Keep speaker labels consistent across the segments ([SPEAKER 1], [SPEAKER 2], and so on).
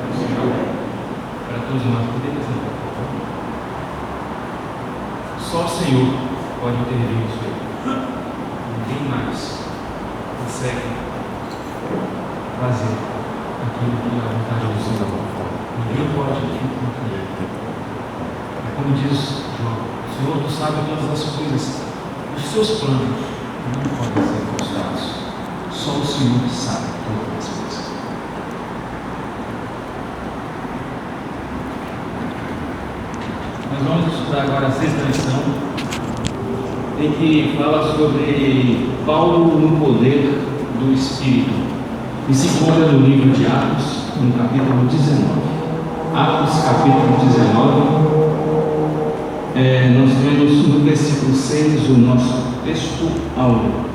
[SPEAKER 1] do Senhor para todos nós. Podemos sentar, por favor? Só o Senhor pode intervir nisso aí. Ninguém mais consegue fazer aquilo que é a vontade do Senhor. Ninguém pode cumprir. É como diz João: Senhor, tu sabes todas as coisas, os seus planos não podem ser frustrados. Só o Senhor sabe todas as coisas. Nós vamos estudar agora a sexta lição, em que fala sobre Paulo no poder do Espírito. E se encontra no livro de Atos, no capítulo 19. Atos, capítulo 19. Nós vemos no versículo 6 o nosso texto áureo.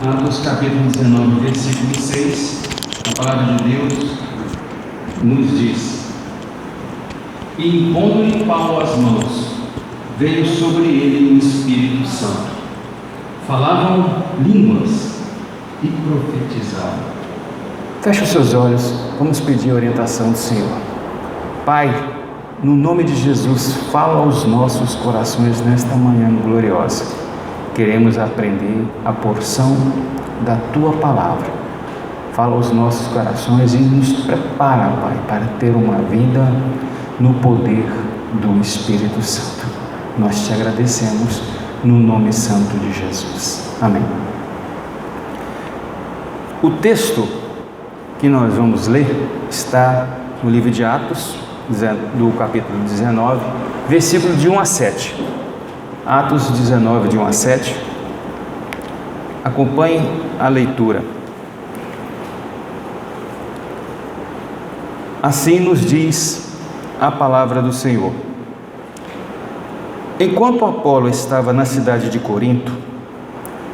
[SPEAKER 1] Atos, capítulo 19, versículo 6. A palavra de Deus nos diz: E impondo-lhe Paulo as mãos, veio sobre ele o Espírito Santo. Falavam línguas e profetizavam.
[SPEAKER 2] Feche os seus olhos, vamos pedir a orientação do Senhor. Pai, no nome de Jesus, fala aos nossos corações nesta manhã gloriosa. Queremos aprender a porção da Tua Palavra. Fala aos nossos corações e nos prepara, Pai, para ter uma vida no poder do Espírito Santo. Nós te agradecemos no nome santo de Jesus. Amém. O texto que nós vamos ler está no livro de Atos, do capítulo 19, versículo de 1 a 7. Atos 19, de 1 a 7. Acompanhe a leitura. Assim nos diz a palavra do Senhor. Enquanto Apolo estava na cidade de Corinto,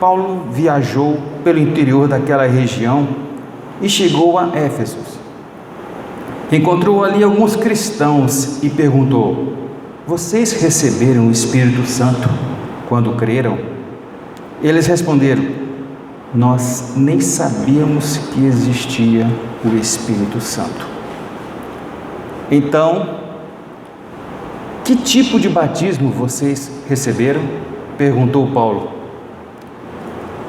[SPEAKER 2] Paulo viajou pelo interior daquela região e chegou a Éfeso. Encontrou ali alguns cristãos e perguntou: vocês receberam o Espírito Santo quando creram? Eles responderam: nós nem sabíamos que existia o Espírito Santo. Então, que tipo de batismo vocês receberam? Perguntou Paulo.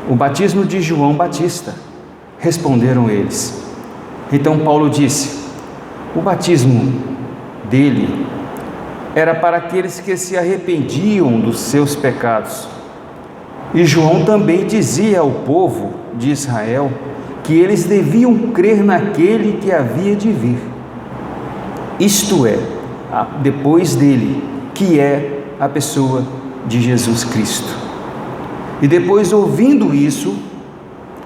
[SPEAKER 2] O batismo de João Batista, responderam eles. Então Paulo disse: o batismo dele era para aqueles que se arrependiam dos seus pecados. E João também dizia ao povo de Israel que eles deviam crer naquele que havia de vir, isto é, depois dele, que é a pessoa de Jesus Cristo. E depois, ouvindo isso,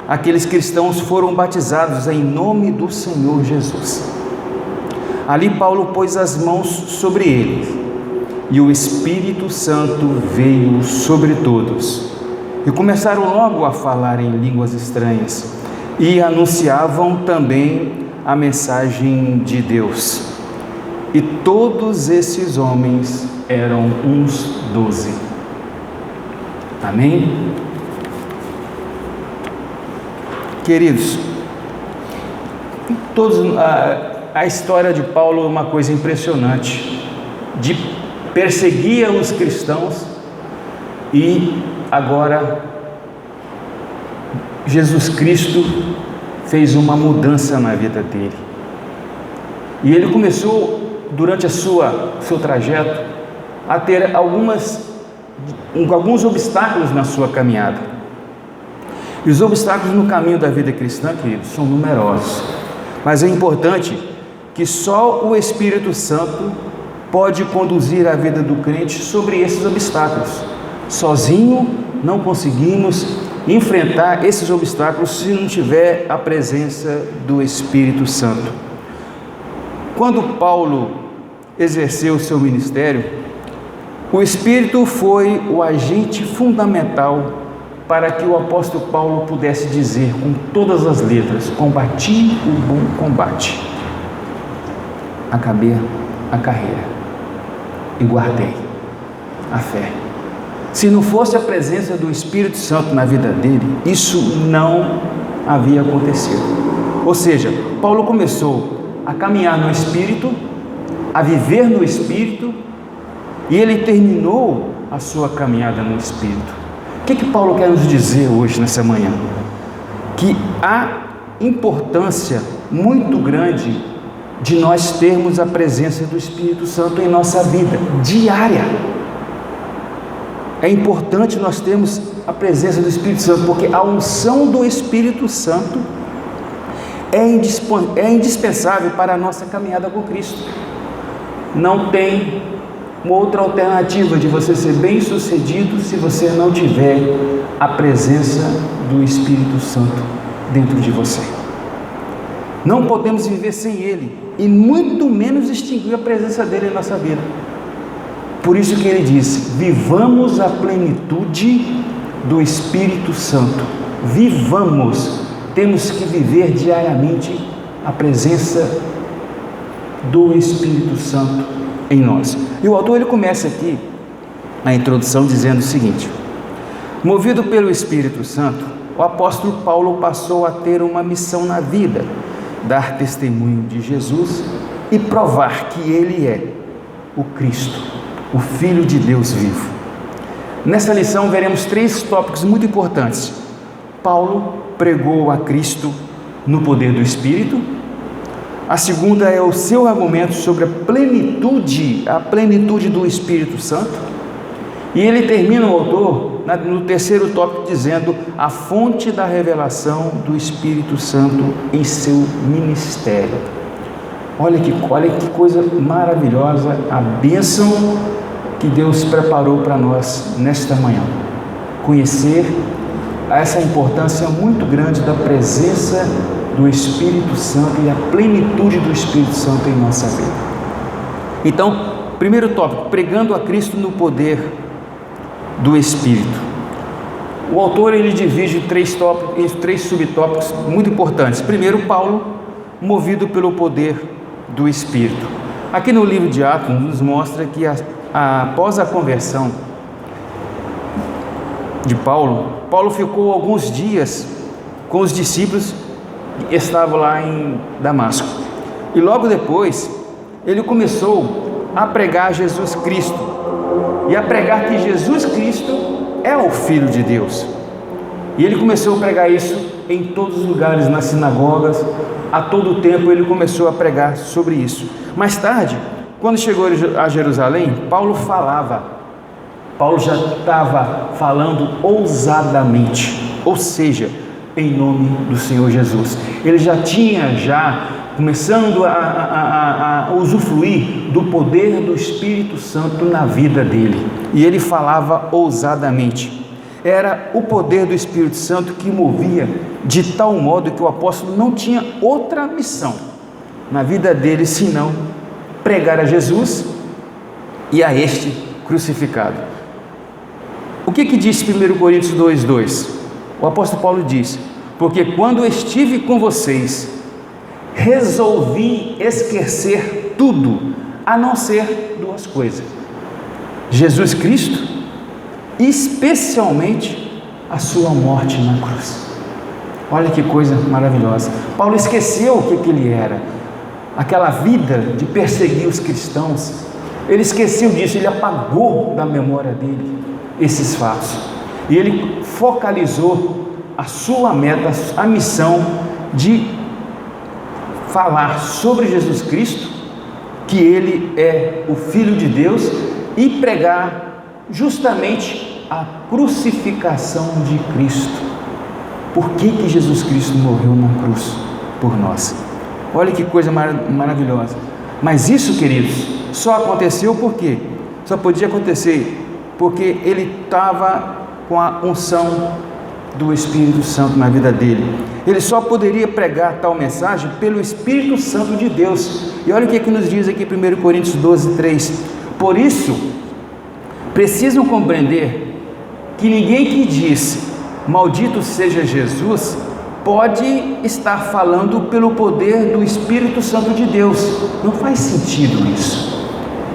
[SPEAKER 2] aqueles cristãos foram batizados em nome do Senhor Jesus. Ali Paulo pôs as mãos sobre eles, e o Espírito Santo veio sobre todos. E começaram logo a falar em línguas estranhas, e anunciavam também a mensagem de Deus. E todos esses homens eram uns 12. Amém? Queridos, a história de Paulo é uma coisa impressionante. Perseguia os cristãos e agora Jesus Cristo fez uma mudança na vida dele. E ele começou, durante seu trajeto, a ter alguns obstáculos na sua caminhada. E os obstáculos no caminho da vida cristã, queridos, são numerosos. Mas é importante que só o Espírito Santo pode conduzir a vida do crente sobre esses obstáculos. Sozinho não conseguimos enfrentar esses obstáculos se não tiver a presença do Espírito Santo. Quando Paulo exerceu o seu ministério, o Espírito foi o agente fundamental para que o apóstolo Paulo pudesse dizer com todas as letras: combati o bom combate, acabei a carreira e guardei a fé. Se não fosse a presença do Espírito Santo na vida dele, isso não havia acontecido. Ou seja, Paulo começou a caminhar no Espírito, a viver no Espírito, e ele terminou a sua caminhada no Espírito. O que Paulo quer nos dizer hoje, nessa manhã? Que há importância muito grande de nós termos a presença do Espírito Santo em nossa vida diária. É importante nós termos a presença do Espírito Santo, porque a unção do Espírito Santo é indispensável para a nossa caminhada com Cristo. Não tem uma outra alternativa de você ser bem sucedido se você não tiver a presença do Espírito Santo dentro de você. Não podemos viver sem Ele, e muito menos extinguir a presença dEle em nossa vida. Por isso que Ele disse: vivamos a plenitude do Espírito Santo. Vivamos, temos que viver diariamente a presença do Espírito Santo em nós. E o autor ele começa aqui a introdução dizendo o seguinte: movido pelo Espírito Santo, o apóstolo Paulo passou a ter uma missão na vida: dar testemunho de Jesus e provar que Ele é o Cristo, o Filho de Deus vivo. Nessa lição veremos 3 tópicos muito importantes. Paulo pregou a Cristo no poder do Espírito. A segunda é o seu argumento sobre a plenitude do Espírito Santo. E ele termina, o autor, no 3º tópico, dizendo a fonte da revelação do Espírito Santo em seu ministério. Olha que coisa maravilhosa, a bênção que Deus preparou para nós nesta manhã. Conhecer essa importância muito grande da presença do Espírito Santo e a plenitude do Espírito Santo em nossa vida. Então, primeiro tópico, pregando a Cristo no poder do Espírito. O autor ele divide em 3 subtópicos muito importantes. Primeiro, Paulo, movido pelo poder do Espírito. Aqui no livro de Atos nos mostra que após a conversão de Paulo ficou alguns dias com os discípulos que estavam lá em Damasco. E logo depois, ele começou a pregar Jesus Cristo. E a pregar que Jesus Cristo é o Filho de Deus. E ele começou a pregar isso em todos os lugares, nas sinagogas. A todo tempo ele começou a pregar sobre isso. Mais tarde, quando chegou a Jerusalém, Paulo já estava falando ousadamente, ou seja, em nome do Senhor Jesus. Ele já tinha começando a usufruir do poder do Espírito Santo na vida dele. E ele falava ousadamente. Era o poder do Espírito Santo que movia de tal modo que o apóstolo não tinha outra missão na vida dele senão pregar a Jesus e a este crucificado. O que diz 1 Coríntios 2:2? O apóstolo Paulo diz: porque quando estive com vocês, resolvi esquecer tudo, a não ser 2 coisas: Jesus Cristo, especialmente a sua morte na cruz. Olha que coisa maravilhosa. Paulo esqueceu o que ele era, aquela vida de perseguir os cristãos. Ele esqueceu disso, ele apagou da memória dele esses fatos. E ele focalizou a sua meta, a missão de falar sobre Jesus Cristo, que Ele é o Filho de Deus, e pregar justamente a crucificação de Cristo. Por que Jesus Cristo morreu na cruz por nós? Olha que coisa maravilhosa. Mas isso, queridos, só aconteceu por quê? Só podia acontecer porque ele estava com a unção do Espírito Santo na vida dele. Ele só poderia pregar tal mensagem pelo Espírito Santo de Deus. E olha o que nos diz aqui 1 Coríntios 12:3. Por isso, precisam compreender que ninguém que disse maldito seja Jesus pode estar falando pelo poder do Espírito Santo de Deus. Não faz sentido isso.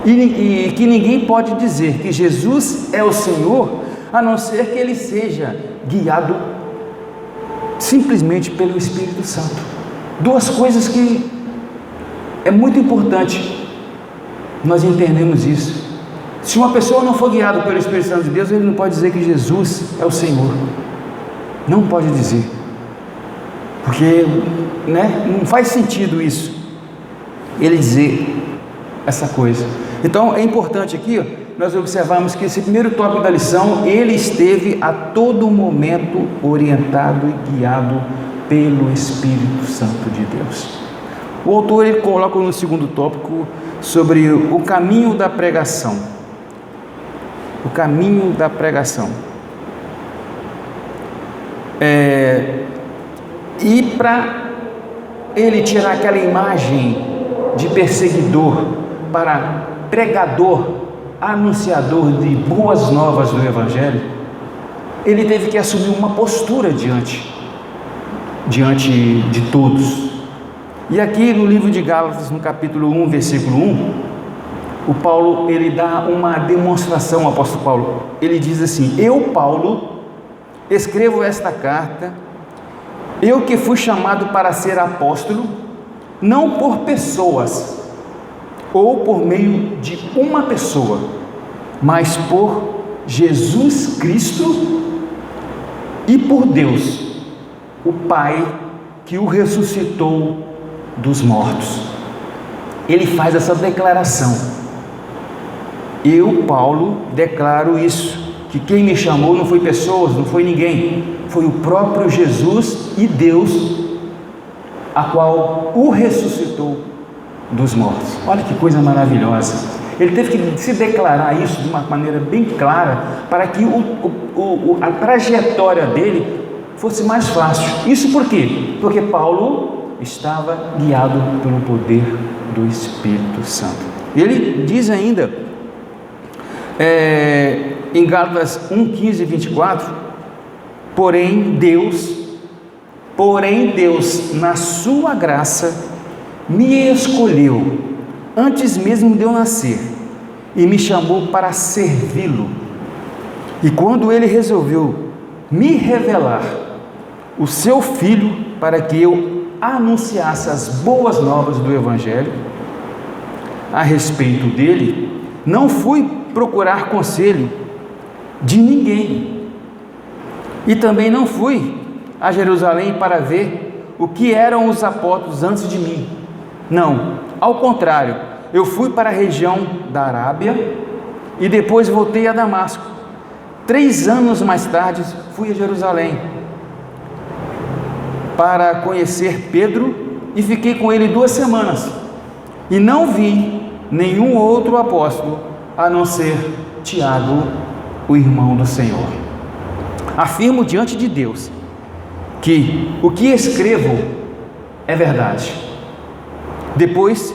[SPEAKER 2] E que ninguém pode dizer que Jesus é o Senhor, a não ser que ele seja guiado simplesmente pelo Espírito Santo. Duas coisas que é muito importante nós entendemos isso. Se uma pessoa não for guiada pelo Espírito Santo de Deus, ele não pode dizer que Jesus é o Senhor. Não pode dizer. Porque não faz sentido isso, ele dizer essa coisa. Então é importante aqui nós observarmos que esse primeiro tópico da lição, ele esteve a todo momento orientado e guiado pelo Espírito Santo de Deus. O autor ele coloca no segundo tópico sobre o caminho da pregação. O caminho da pregação. E para ele tirar aquela imagem de perseguidor para pregador, anunciador de boas novas do Evangelho, ele teve que assumir uma postura diante de todos. E aqui no livro de Gálatas, no capítulo 1, versículo 1, o Paulo, ele dá uma demonstração, o apóstolo Paulo, ele diz assim: eu, Paulo, escrevo esta carta, eu que fui chamado para ser apóstolo, não por pessoas, ou por meio de uma pessoa, mas por Jesus Cristo e por Deus, o Pai que o ressuscitou dos mortos. Ele faz essa declaração: eu, Paulo, declaro isso, que quem me chamou não foi pessoas, não foi ninguém, foi o próprio Jesus e Deus, a qual o ressuscitou dos mortos. Olha que coisa maravilhosa. Ele teve que se declarar isso de uma maneira bem clara, para que a trajetória dele fosse mais fácil. Isso por quê? Porque Paulo estava guiado pelo poder do Espírito Santo. Ele diz ainda em Gálatas 1, 15 e 24: porém Deus, na sua graça, me escolheu antes mesmo de eu nascer e me chamou para servi-lo. E quando ele resolveu me revelar o seu Filho para que eu anunciasse as boas novas do Evangelho a respeito dele, não fui procurar conselho de ninguém, e também não fui a Jerusalém para ver o que eram os apóstolos antes de mim. Não, ao contrário, eu fui para a região da Arábia e depois voltei a Damasco. 3 anos mais tarde fui a Jerusalém para conhecer Pedro e fiquei com ele 2 semanas, e não vi nenhum outro apóstolo a não ser Tiago, o irmão do Senhor. Afirmo diante de Deus que o que escrevo é verdade. Depois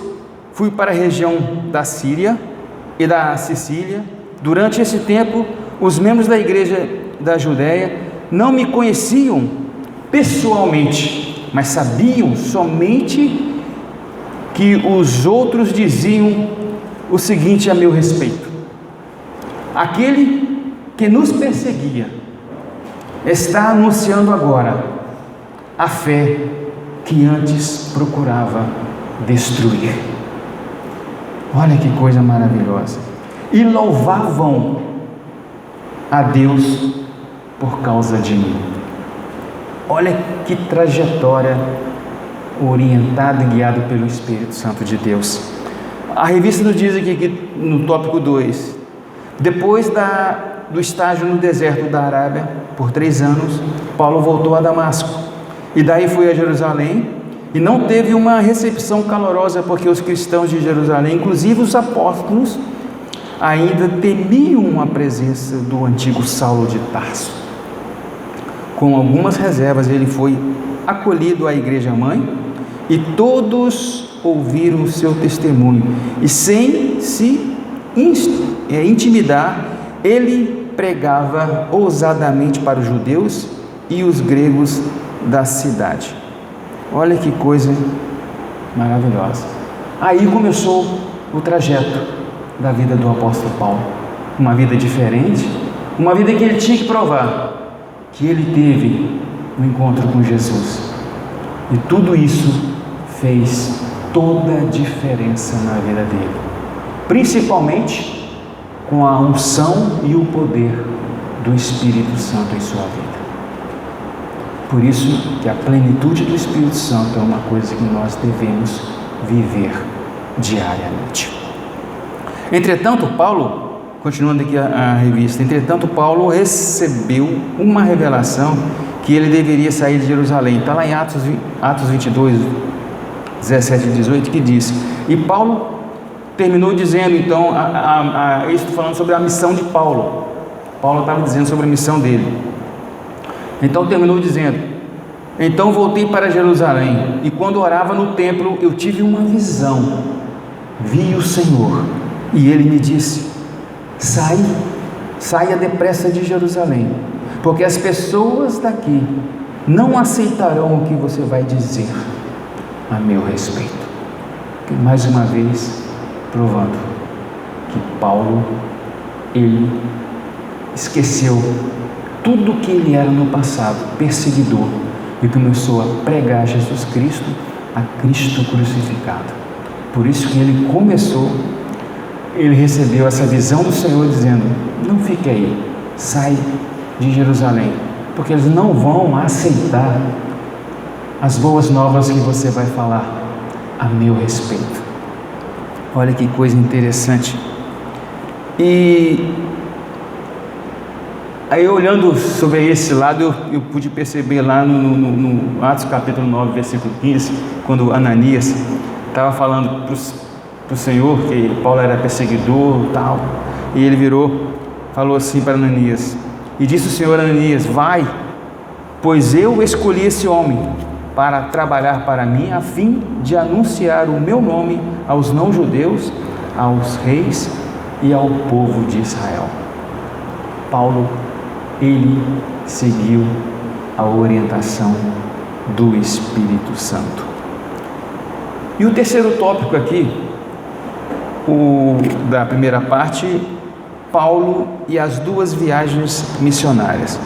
[SPEAKER 2] fui para a região da Síria e da Sicília. Durante esse tempo, os membros da igreja da Judéia não me conheciam pessoalmente, mas sabiam somente que os outros diziam o seguinte a meu respeito: aquele que nos perseguia está anunciando agora a fé que antes procurava destruir. Olha que coisa maravilhosa. E louvavam a Deus por causa de mim. Olha que trajetória orientada e guiada pelo Espírito Santo de Deus. A revista nos diz aqui no tópico 2: depois do estágio no deserto da Arábia por 3 anos, Paulo voltou a Damasco e daí foi a Jerusalém, e não teve uma recepção calorosa, porque os cristãos de Jerusalém, inclusive os apóstolos, ainda temiam a presença do antigo Saulo de Tarso. Com algumas reservas, ele foi acolhido à igreja mãe e todos ouviram o seu testemunho, e sem se intimidar, ele pregava ousadamente para os judeus e os gregos da cidade. Olha que coisa maravilhosa. Aí começou o trajeto da vida do apóstolo Paulo, uma vida diferente, uma vida que ele tinha que provar que ele teve um encontro com Jesus. E tudo isso fez toda a diferença na vida dele, principalmente com a unção e o poder do Espírito Santo em sua vida. Por isso que a plenitude do Espírito Santo é uma coisa que nós devemos viver diariamente. Entretanto, Paulo, continuando aqui a revista, entretanto, Paulo recebeu uma revelação que ele deveria sair de Jerusalém. Está lá em Atos 22, 17 e 18, que diz: e Paulo terminou dizendo, então, estou falando sobre a missão de Paulo. Paulo estava dizendo sobre a missão dele. Então terminou dizendo: então voltei para Jerusalém, e quando orava no templo, eu tive uma visão, vi o Senhor, e ele me disse: saia depressa de Jerusalém, porque as pessoas daqui não aceitarão o que você vai dizer a meu respeito. E mais uma vez, provando que Paulo, ele esqueceu tudo que ele era no passado, perseguidor, e começou a pregar Jesus Cristo, a Cristo crucificado. Por isso que ele recebeu essa visão do Senhor dizendo: não fique aí, sai de Jerusalém, porque eles não vão aceitar as boas novas que você vai falar a meu respeito. Olha que coisa interessante. E aí, olhando sobre esse lado, eu pude perceber lá no Atos capítulo 9, versículo 15, quando Ananias estava falando para o Senhor que Paulo era perseguidor e tal, e ele falou assim para Ananias, e disse o Senhor a Ananias: vai, pois eu escolhi esse homem para trabalhar para mim, a fim de anunciar o meu nome aos não-judeus, aos reis e ao povo de Israel. Paulo, ele seguiu a orientação do Espírito Santo. E o terceiro tópico aqui, da primeira parte, Paulo e as duas viagens missionárias.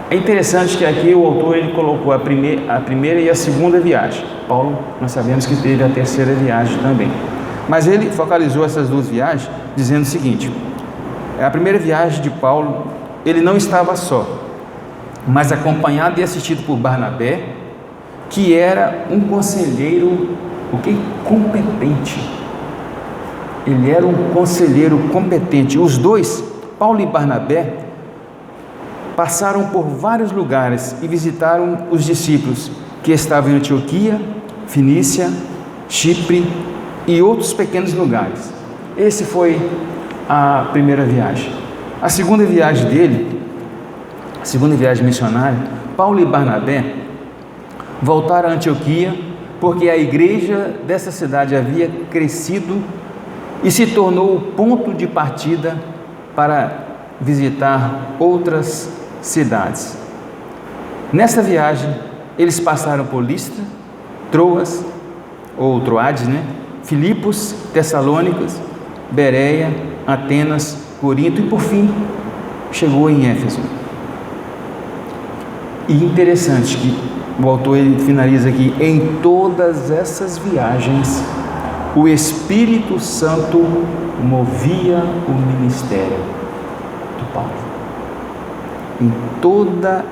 [SPEAKER 2] É interessante que aqui o autor ele colocou a primeira e a segunda viagem. Paulo, nós sabemos que teve a terceira viagem também, mas ele focalizou essas duas viagens dizendo o seguinte: a primeira viagem de Paulo, ele não estava só, mas acompanhado e assistido por Barnabé, que era um conselheiro competente. Ele era um conselheiro competente. Os dois, Paulo e Barnabé, passaram por vários lugares e visitaram os discípulos que estavam em Antioquia, Fenícia, Chipre e outros pequenos lugares. Esse foi a primeira viagem. A segunda viagem dele, a segunda viagem missionária, Paulo e Barnabé voltaram a Antioquia, porque a igreja dessa cidade havia crescido e se tornou o ponto de partida para visitar outras cidades. Nessa viagem, eles passaram por Listra, Troas, ou Troades, Filipos, Tessalônicas, Bereia, Atenas, Corinto e por fim chegou em Éfeso. E interessante que o autor ele finaliza aqui: em todas essas viagens o Espírito Santo movia o ministério do Paulo. Em toda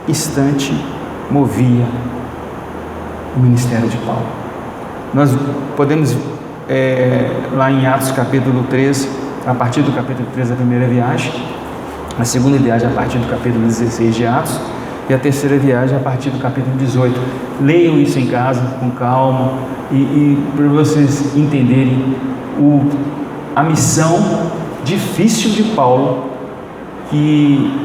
[SPEAKER 2] instante movia o ministério de Paulo. Nós podemos lá em Atos capítulo 13, a partir do capítulo 13 a primeira viagem, a segunda viagem a partir do capítulo 16 de Atos e a terceira viagem a partir do capítulo 18. Leiam isso em casa com calma e para vocês entenderem a missão difícil de Paulo, que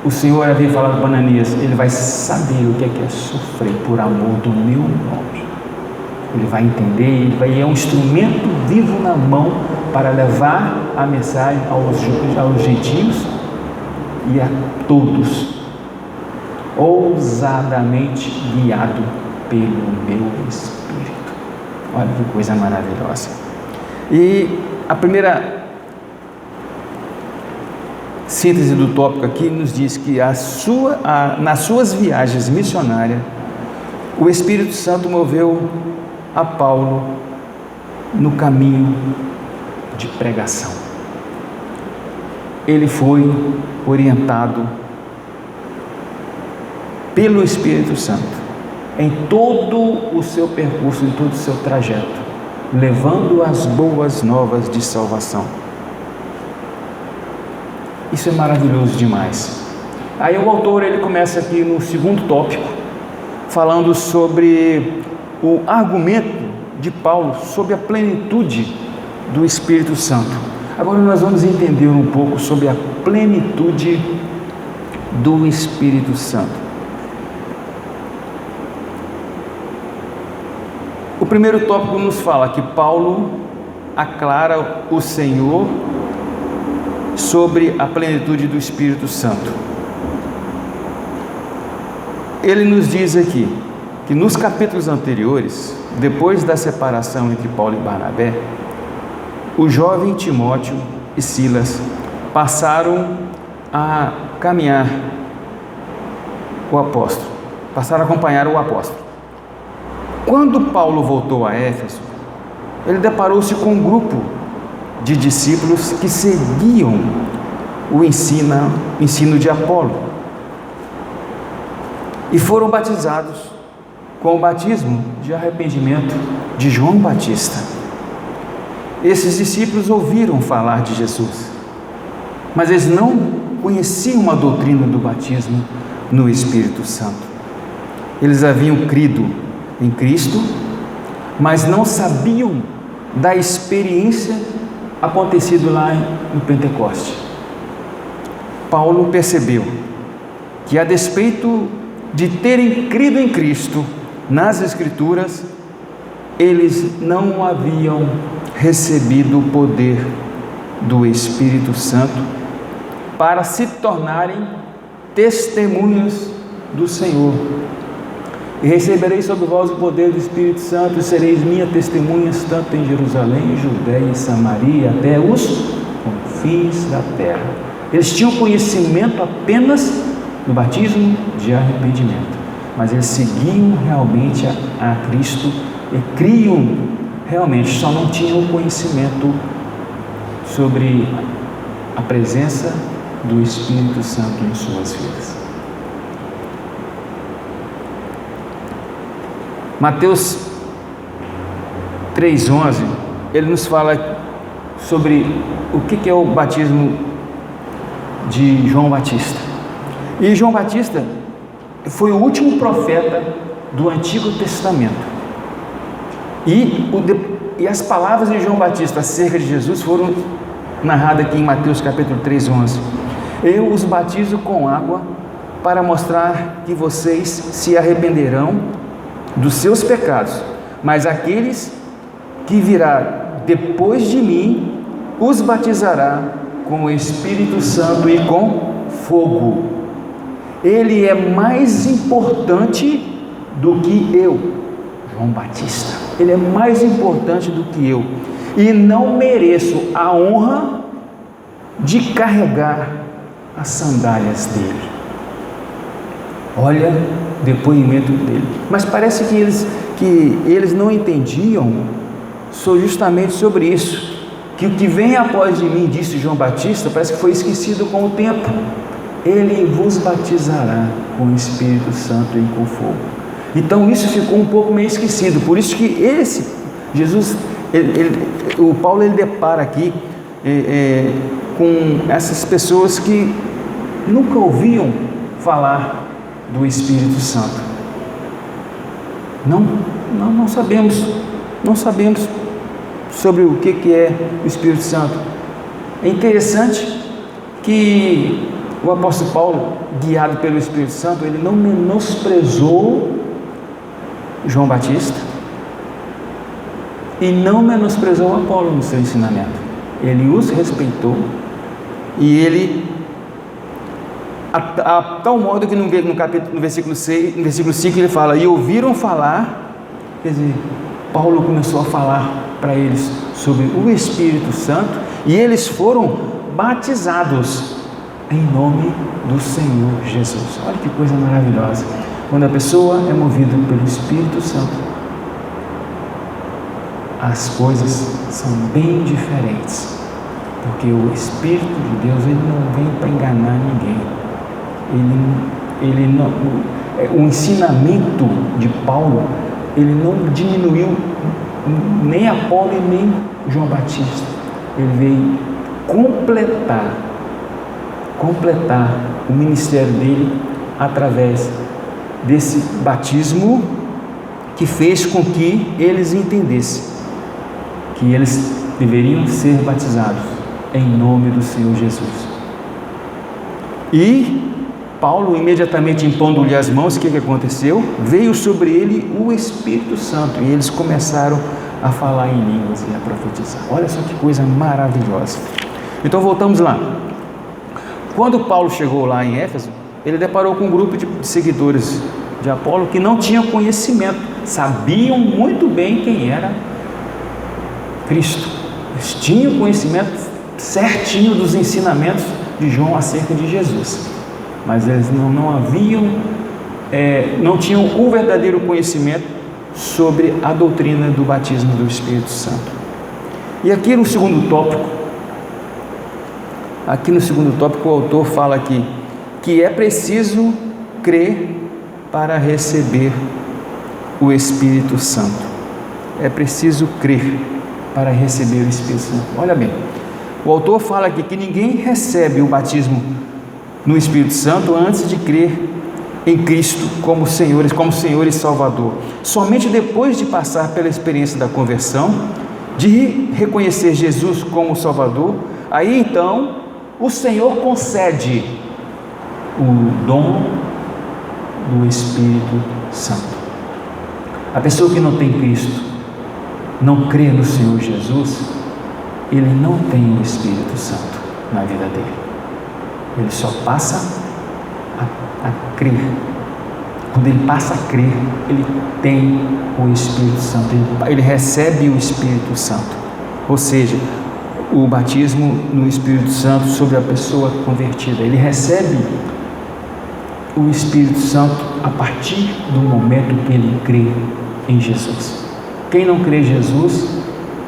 [SPEAKER 2] o Senhor havia falado para Ananias: ele vai saber o que é sofrer por amor do meu nome. Ele vai entender, é um instrumento vivo na mão para levar a mensagem aos gentios e a todos, ousadamente guiado pelo meu Espírito. Olha que coisa maravilhosa. E a primeira síntese do tópico aqui nos diz que nas suas viagens missionárias, o Espírito Santo moveu a Paulo no caminho de pregação. Ele foi orientado pelo Espírito Santo em todo o seu percurso, em todo o seu trajeto, levando as boas novas de salvação. Isso é maravilhoso demais. Aí o autor ele começa aqui no segundo tópico, falando sobre o argumento de Paulo sobre a plenitude do Espírito Santo. Agora nós vamos entender um pouco sobre a plenitude do Espírito Santo. O primeiro tópico nos fala que Paulo aclara o Senhor sobre a plenitude do Espírito Santo. Ele nos diz aqui que nos capítulos anteriores, depois da separação entre Paulo e Barnabé, o jovem Timóteo e Silas passaram a caminhar o apóstolo, passaram a acompanhar o apóstolo. Quando Paulo voltou a Éfeso, ele deparou-se com um grupo de discípulos que seguiam o ensino de Apolo e foram batizados com o batismo de arrependimento de João Batista. Esses discípulos ouviram falar de Jesus, mas eles não conheciam a doutrina do batismo no Espírito Santo. Eles haviam crido em Cristo, mas não sabiam da experiência acontecida lá em Pentecoste. Paulo percebeu que, a despeito de terem crido em Cristo nas Escrituras, eles não haviam recebido o poder do Espírito Santo para se tornarem testemunhas do Senhor. E recebereis sobre vós o poder do Espírito Santo, e sereis minhas testemunhas, tanto em Jerusalém, Judéia e Samaria, até os confins da terra. Eles tinham conhecimento apenas do batismo de arrependimento, mas eles seguiam realmente a Cristo e criam realmente, só não tinham conhecimento sobre a presença do Espírito Santo em suas vidas. Mateus 3,11, ele nos fala sobre o que é o batismo de João Batista. E João Batista foi o último profeta do Antigo Testamento. E as palavras de João Batista acerca de Jesus foram narradas aqui em Mateus capítulo 3,11. Eu os batizo com água para mostrar que vocês se arrependerão dos seus pecados, mas aqueles que virá depois de mim os batizará com o Espírito Santo e com fogo. Ele é mais importante do que eu, João Batista. Ele é mais importante do que eu, e não mereço a honra de carregar as sandálias dele. Olha o depoimento dele. Mas parece que eles não entendiam justamente sobre isso, que o que vem após de mim, disse João Batista, parece que foi esquecido com o tempo. Ele vos batizará com o Espírito Santo e com fogo. Então isso ficou um pouco meio esquecido. Por isso que o Paulo ele depara aqui com essas pessoas que nunca ouviam falar do Espírito Santo. Não sabemos sobre o que é o Espírito Santo. É interessante que o apóstolo Paulo, guiado pelo Espírito Santo, ele não menosprezou João Batista e não menosprezou Apolo no seu ensinamento. Ele os respeitou, e ele, a tal modo que no versículo 5 ele fala, e ouviram falar, quer dizer, Paulo começou a falar para eles sobre o Espírito Santo, e eles foram batizados em nome do Senhor Jesus. Olha que coisa maravilhosa. Quando a pessoa é movida pelo Espírito Santo, as coisas são bem diferentes, porque o Espírito de Deus, ele não vem para enganar ninguém. O ensinamento de Paulo, ele não diminuiu nem Apolo e nem João Batista. Ele veio completar o ministério dele através desse batismo, que fez com que eles entendessem que eles deveriam ser batizados em nome do Senhor Jesus. E Paulo, imediatamente impondo-lhe as mãos, o que aconteceu? Veio sobre ele o Espírito Santo, e eles começaram a falar em línguas e a profetizar. Olha só que coisa maravilhosa. Então voltamos lá. Quando Paulo chegou lá em Éfeso, ele deparou com um grupo de seguidores de Apolo que não tinham conhecimento, sabiam muito bem quem era Cristo. Eles tinham conhecimento certinho dos ensinamentos de João acerca de Jesus, mas eles não tinham o verdadeiro conhecimento sobre a doutrina do batismo do Espírito Santo. E aqui no segundo tópico, o autor fala aqui que é preciso crer para receber o Espírito Santo. É preciso crer para receber o Espírito Santo. Olha bem, o autor fala aqui que ninguém recebe o batismo no Espírito Santo antes de crer em Cristo como Senhor e Salvador. Somente depois de passar pela experiência da conversão, de reconhecer Jesus como Salvador, aí então o Senhor concede o dom do Espírito Santo. A pessoa que não tem Cristo, não crê no Senhor Jesus, ele não tem o Espírito Santo na vida dele. Ele só passa a crer. Quando ele passa a crer, ele tem o Espírito Santo, ele recebe o Espírito Santo. Ou seja, o batismo no Espírito Santo sobre a pessoa convertida. Ele recebe o Espírito Santo a partir do momento que ele crê em Jesus. Quem não crê em Jesus,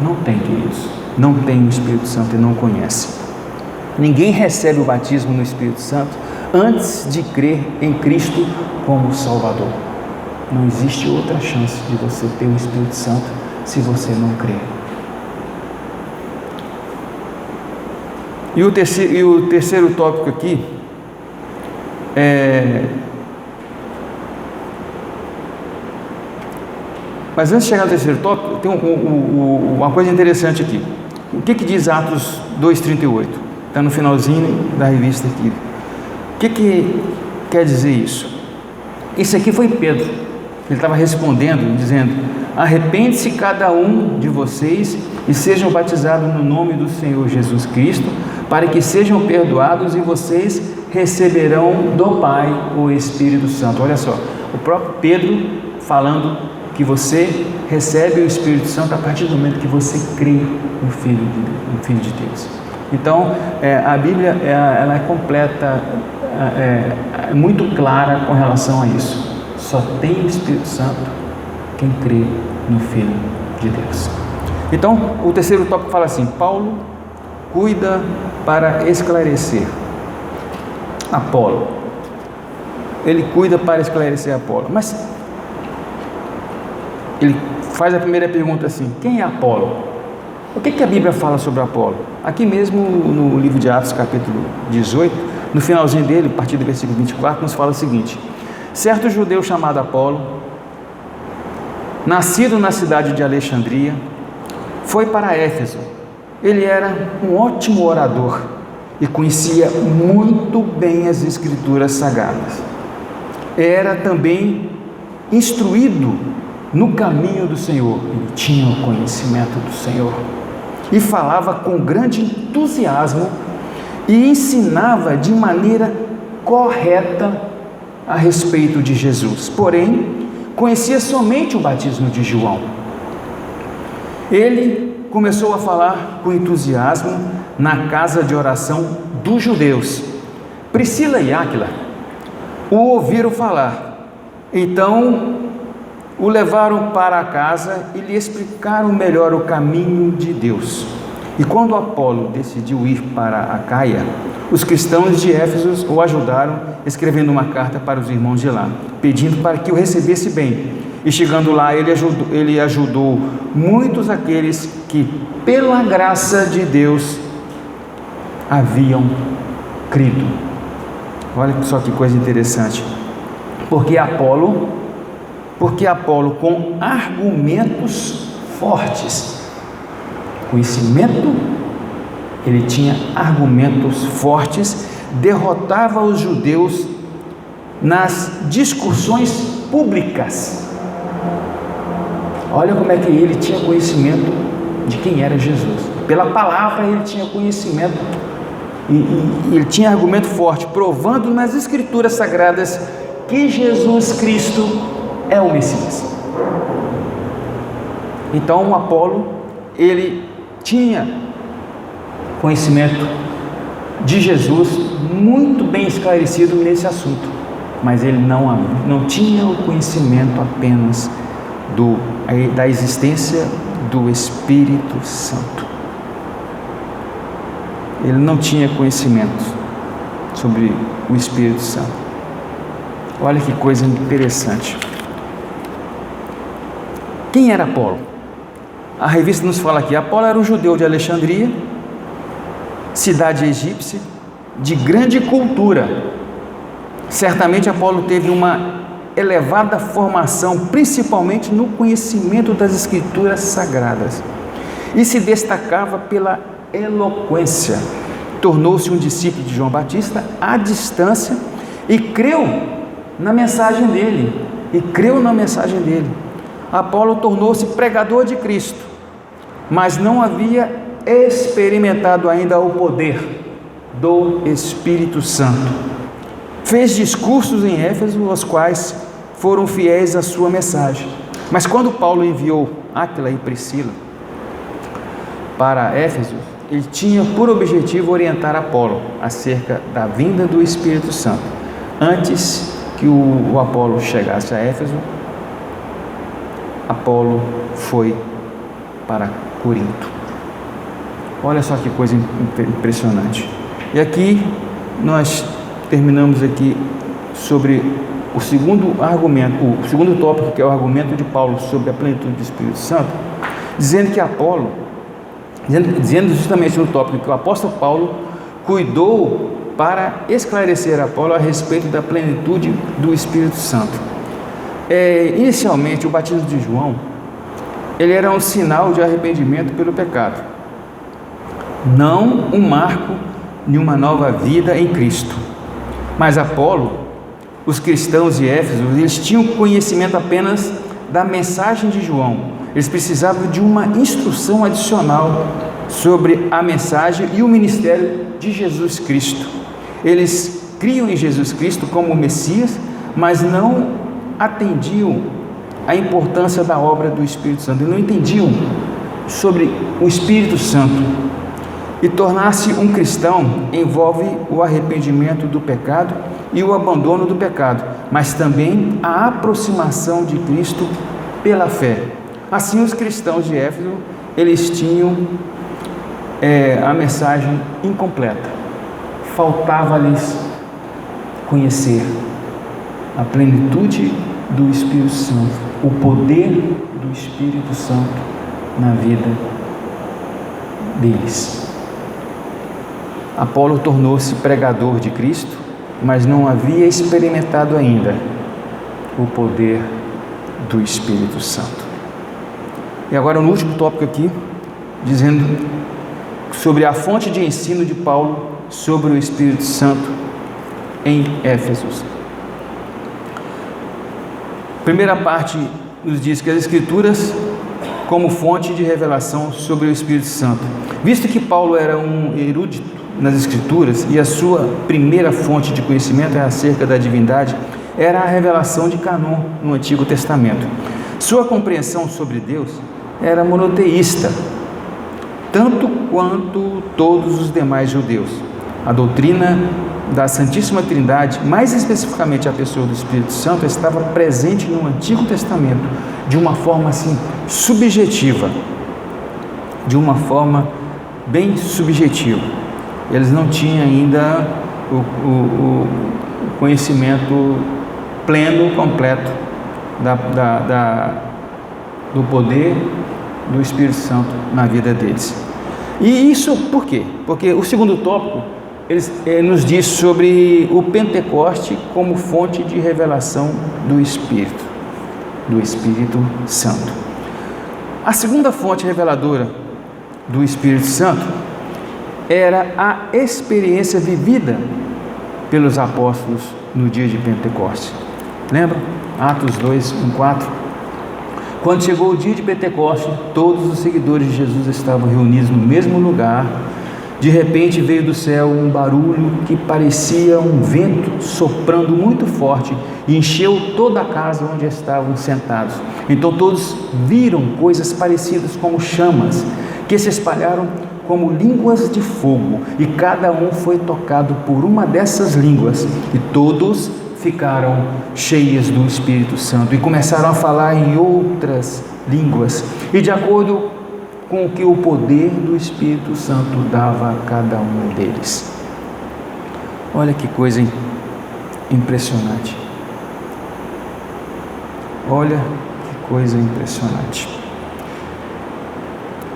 [SPEAKER 2] não tem, queridos, não tem o Espírito Santo e não conhece. Ninguém recebe o batismo no Espírito Santo antes de crer em Cristo como Salvador. Não existe outra chance de você ter o Espírito Santo se você não crer. E o terceiro tópico aqui mas antes de chegar no terceiro tópico, tem uma coisa interessante aqui. O que diz Atos 2,38? Está no finalzinho da revista aqui. O que quer dizer isso? Isso aqui foi Pedro. Ele estava respondendo, dizendo: arrepende-se cada um de vocês e sejam batizados no nome do Senhor Jesus Cristo, para que sejam perdoados, e vocês receberão do Pai o Espírito Santo. Olha só, o próprio Pedro falando que você recebe o Espírito Santo a partir do momento que você crê no Filho de Deus. Então, a Bíblia ela é completa, é muito clara com relação a isso. Só tem o Espírito Santo quem crê no Filho de Deus. Então, o terceiro tópico fala assim: Paulo cuida para esclarecer Apolo. Ele cuida para esclarecer Apolo. Mas ele faz a primeira pergunta assim: quem é Apolo? O que a Bíblia fala sobre Apolo? Aqui mesmo no livro de Atos, capítulo 18, no finalzinho dele, a partir do versículo 24, nos fala o seguinte: certo judeu chamado Apolo, nascido na cidade de Alexandria, foi para Éfeso. Ele era um ótimo orador e conhecia muito bem as Escrituras Sagradas. Era também instruído no caminho do Senhor. Ele tinha o conhecimento do Senhor e falava com grande entusiasmo e ensinava de maneira correta a respeito de Jesus. Porém, conhecia somente o batismo de João. Ele começou a falar com entusiasmo na casa de oração dos judeus. Priscila e Áquila o ouviram falar Então o levaram para a casa e lhe explicaram melhor o caminho de Deus. E quando Apolo decidiu ir para Acaia, os cristãos de Éfeso o ajudaram, escrevendo uma carta para os irmãos de lá, pedindo para que o recebesse bem. E chegando lá, ele ajudou muitos aqueles que, pela graça de Deus, haviam crido. Olha só que coisa interessante. Porque Apolo, com argumentos fortes, conhecimento, ele tinha argumentos fortes, derrotava os judeus nas discussões públicas. Olha como é que ele tinha conhecimento de quem era Jesus. Pela palavra ele tinha conhecimento e ele tinha argumento forte, provando nas escrituras sagradas que Jesus Cristo é o Messias. Então o Apolo, ele tinha conhecimento de Jesus muito bem esclarecido nesse assunto, mas ele não tinha o conhecimento apenas da existência do Espírito Santo. Ele não tinha conhecimento sobre o Espírito Santo. Olha que coisa interessante. Quem era Apolo? A revista nos fala aqui: Apolo era um judeu de Alexandria, cidade egípcia, de grande cultura. Certamente Apolo teve uma elevada formação, principalmente no conhecimento das escrituras sagradas, e se destacava pela eloquência. Tornou-se um discípulo de João Batista à distância e creu na mensagem dele. Apolo tornou-se pregador de Cristo, mas não havia experimentado ainda o poder do Espírito Santo. Fez discursos em Éfeso, os quais foram fiéis à sua mensagem. Mas quando Paulo enviou Áquila e Priscila para Éfeso, ele tinha por objetivo orientar Apolo acerca da vinda do Espírito Santo. Antes que o Apolo chegasse a Éfeso, Apolo foi para Corinto. Olha só que coisa impressionante. E aqui nós terminamos aqui sobre o segundo argumento, o segundo tópico, que é o argumento de Paulo sobre a plenitude do Espírito Santo, dizendo que Apolo, dizendo justamente no tópico que o apóstolo Paulo cuidou para esclarecer a Apolo a respeito da plenitude do Espírito Santo. Inicialmente, o batismo de João, ele era um sinal de arrependimento pelo pecado, não um marco de uma nova vida em Cristo. Mas Apolo, os cristãos de Éfeso, eles tinham conhecimento apenas da mensagem de João. Eles precisavam de uma instrução adicional sobre a mensagem e o ministério de Jesus Cristo. Eles criam em Jesus Cristo como o Messias, mas não atendiam a importância da obra do Espírito Santo. Eles não entendiam sobre o Espírito Santo. E tornar-se um cristão envolve o arrependimento do pecado e o abandono do pecado, mas também a aproximação de Cristo pela fé. Assim, os cristãos de Éfeso, eles tinham a mensagem incompleta. Faltava-lhes conhecer a plenitude do Espírito Santo, o poder do Espírito Santo na vida deles. Apolo tornou-se pregador de Cristo, mas não havia experimentado ainda o poder do Espírito Santo. E agora no último tópico aqui, dizendo sobre a fonte de ensino de Paulo sobre o Espírito Santo em Éfeso. Primeira parte nos diz que as Escrituras como fonte de revelação sobre o Espírito Santo. Visto que Paulo era um erudito nas Escrituras e a sua primeira fonte de conhecimento acerca da divindade era a revelação de Canon no Antigo Testamento. Sua compreensão sobre Deus era monoteísta, tanto quanto todos os demais judeus. A doutrina da Santíssima Trindade, mais especificamente a pessoa do Espírito Santo, estava presente no Antigo Testamento de uma forma assim subjetiva, de uma forma bem subjetiva. Eles não tinham ainda o conhecimento pleno, completo do poder do Espírito Santo na vida deles. E isso por quê? Porque o segundo tópico nos diz sobre o Pentecoste como fonte de revelação do Espírito Santo. A segunda fonte reveladora do Espírito Santo era a experiência vivida pelos apóstolos no dia de Pentecostes. Lembram? Atos 2, 1, 4. Quando chegou o dia de Pentecostes, todos os seguidores de Jesus estavam reunidos no mesmo lugar. De repente veio do céu um barulho que parecia um vento soprando muito forte e encheu toda a casa onde estavam sentados. Então todos viram coisas parecidas como chamas, que se espalharam como línguas de fogo, e cada um foi tocado por uma dessas línguas, e todos ficaram cheios do Espírito Santo e começaram a falar em outras línguas, e de acordo com o que o poder do Espírito Santo dava a cada um deles. Olha que coisa impressionante. Olha que coisa impressionante.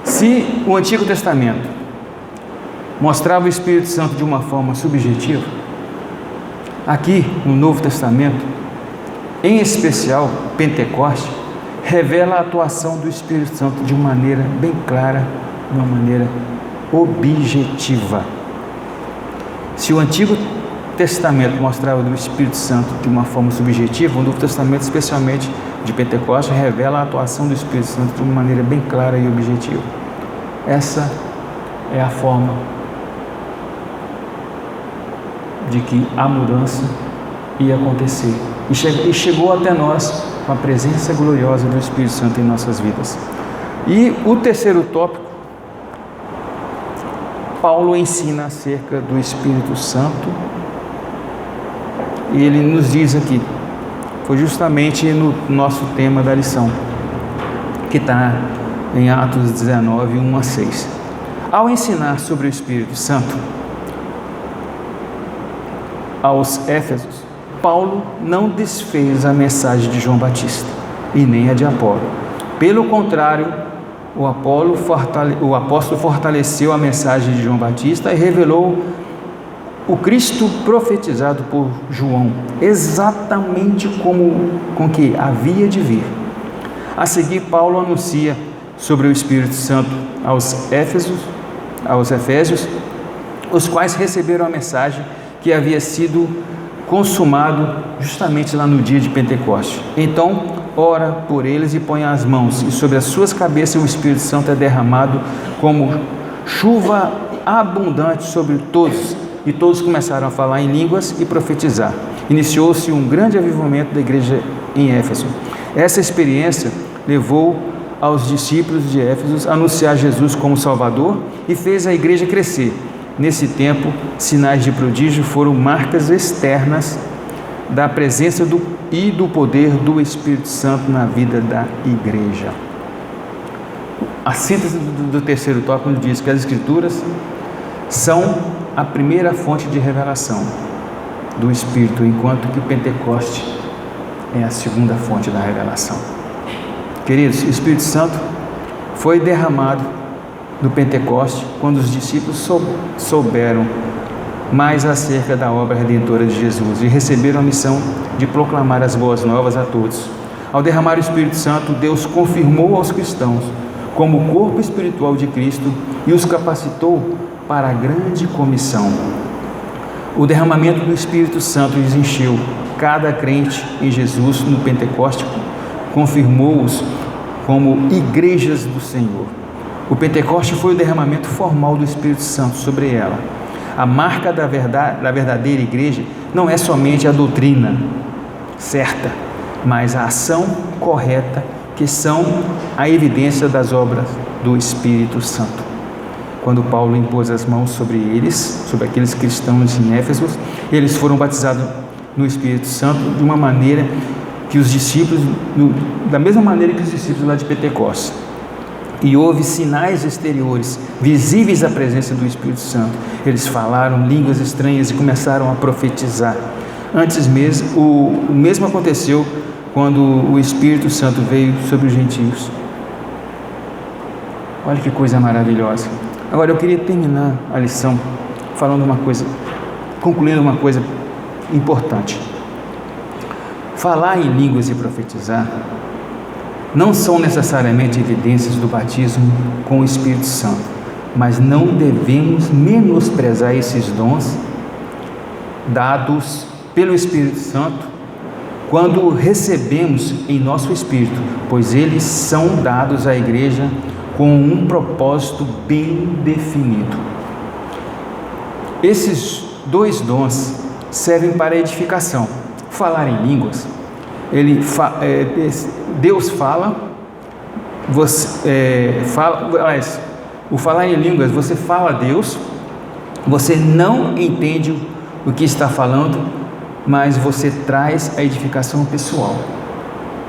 [SPEAKER 2] Se o Antigo Testamento mostrava o Espírito Santo de uma forma subjetiva, aqui no Novo Testamento, em especial Pentecoste, revela a atuação do Espírito Santo de uma maneira bem clara, de uma maneira objetiva. Se o Antigo Testamento mostrava o Espírito Santo de uma forma subjetiva, o Novo Testamento, especialmente de Pentecostes, revela a atuação do Espírito Santo de uma maneira bem clara e objetiva. Essa é a forma de que a mudança ia acontecer. E chegou até nós com a presença gloriosa do Espírito Santo em nossas vidas. E o terceiro tópico, Paulo ensina acerca do Espírito Santo, e ele nos diz aqui, foi justamente no nosso tema da lição, que está em Atos 19, 1 a 6. Ao ensinar sobre o Espírito Santo aos Éfesos, Paulo não desfez a mensagem de João Batista e nem a de Apolo. Pelo contrário, o apóstolo fortaleceu a mensagem de João Batista e revelou o Cristo profetizado por João, exatamente com que havia de vir. A seguir, Paulo anuncia sobre o Espírito Santo aos Efésios, os quais receberam a mensagem que havia sido consumado justamente lá no dia de Pentecostes. Então, ora por eles e põe as mãos, e sobre as suas cabeças o Espírito Santo é derramado como chuva abundante sobre todos, e todos começaram a falar em línguas e profetizar. Iniciou-se um grande avivamento da igreja em Éfeso. Essa experiência levou aos discípulos de Éfeso a anunciar Jesus como Salvador e fez a igreja crescer. Nesse tempo, sinais de prodígio foram marcas externas da presença e do poder do Espírito Santo na vida da igreja. A síntese do terceiro tópico nos diz que as Escrituras são a primeira fonte de revelação do Espírito, enquanto que Pentecoste é a segunda fonte da revelação. Queridos, o Espírito Santo foi derramado no Pentecoste, quando os discípulos souberam mais acerca da obra redentora de Jesus e receberam a missão de proclamar as boas novas a todos. Ao derramar o Espírito Santo, Deus confirmou aos cristãos como o corpo espiritual de Cristo e os capacitou para a grande comissão. O derramamento do Espírito Santo lhes encheu. Cada crente em Jesus no Pentecoste confirmou-os como igrejas do Senhor. O Pentecoste foi o derramamento formal do Espírito Santo sobre ela. A marca da verdadeira igreja não é somente a doutrina certa, mas a ação correta, que são a evidência das obras do Espírito Santo. quando Paulo impôs as mãos sobre eles, sobre aqueles cristãos em Éfeso, eles foram batizados no Espírito Santo de uma maneira que os discípulos, da mesma maneira que os discípulos lá de Pentecostes. E houve sinais exteriores, visíveis à presença do Espírito Santo. Eles falaram línguas estranhas e começaram a profetizar. Antes mesmo, o mesmo aconteceu quando o Espírito Santo veio sobre os gentios. Olha que coisa maravilhosa. Agora eu queria terminar a lição concluindo uma coisa importante. Falar em línguas e profetizar não são necessariamente evidências do batismo com o Espírito Santo, mas não devemos menosprezar esses dons dados pelo Espírito Santo quando recebemos em nosso espírito, pois eles são dados à igreja com um propósito bem definido. Esses dois dons servem para edificação. Falar em línguas, Deus fala, o falar em línguas, você fala a Deus, você não entende o que está falando, mas você traz a edificação pessoal.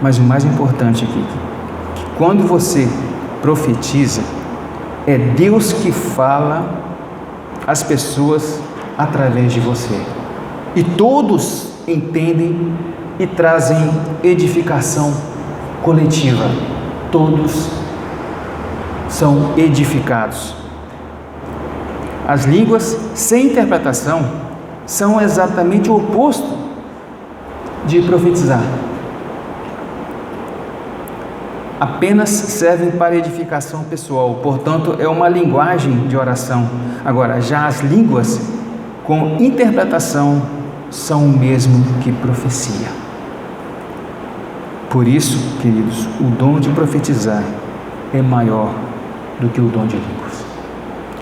[SPEAKER 2] Mas o mais importante aqui, que quando você profetiza, é Deus que fala às pessoas através de você, e todos entendem e trazem edificação coletiva, todos são edificados. As línguas sem interpretação são exatamente o oposto de profetizar. Apenas servem para edificação pessoal, portanto é uma linguagem de oração. Agora, já as línguas com interpretação são o mesmo que profecia. Por isso, queridos, o dom de profetizar é maior do que o dom de línguas.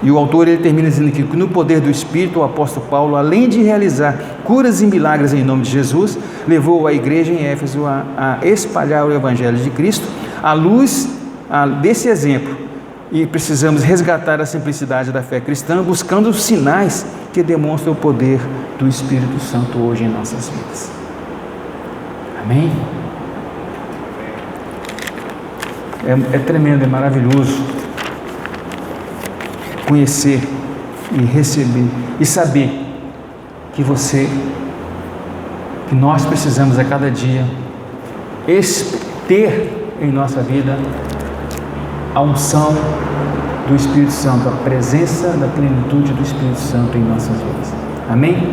[SPEAKER 2] E o autor ele termina dizendo que no poder do Espírito, o apóstolo Paulo, além de realizar curas e milagres em nome de Jesus, levou a igreja em Éfeso a espalhar o Evangelho de Cristo à luz desse exemplo. E precisamos resgatar a simplicidade da fé cristã, buscando os sinais que demonstram o poder do Espírito Santo hoje em nossas vidas. Amém? É tremendo, é maravilhoso conhecer e receber e saber que nós precisamos a cada dia ter em nossa vida a unção do Espírito Santo, a presença da plenitude do Espírito Santo em nossas vidas. Amém?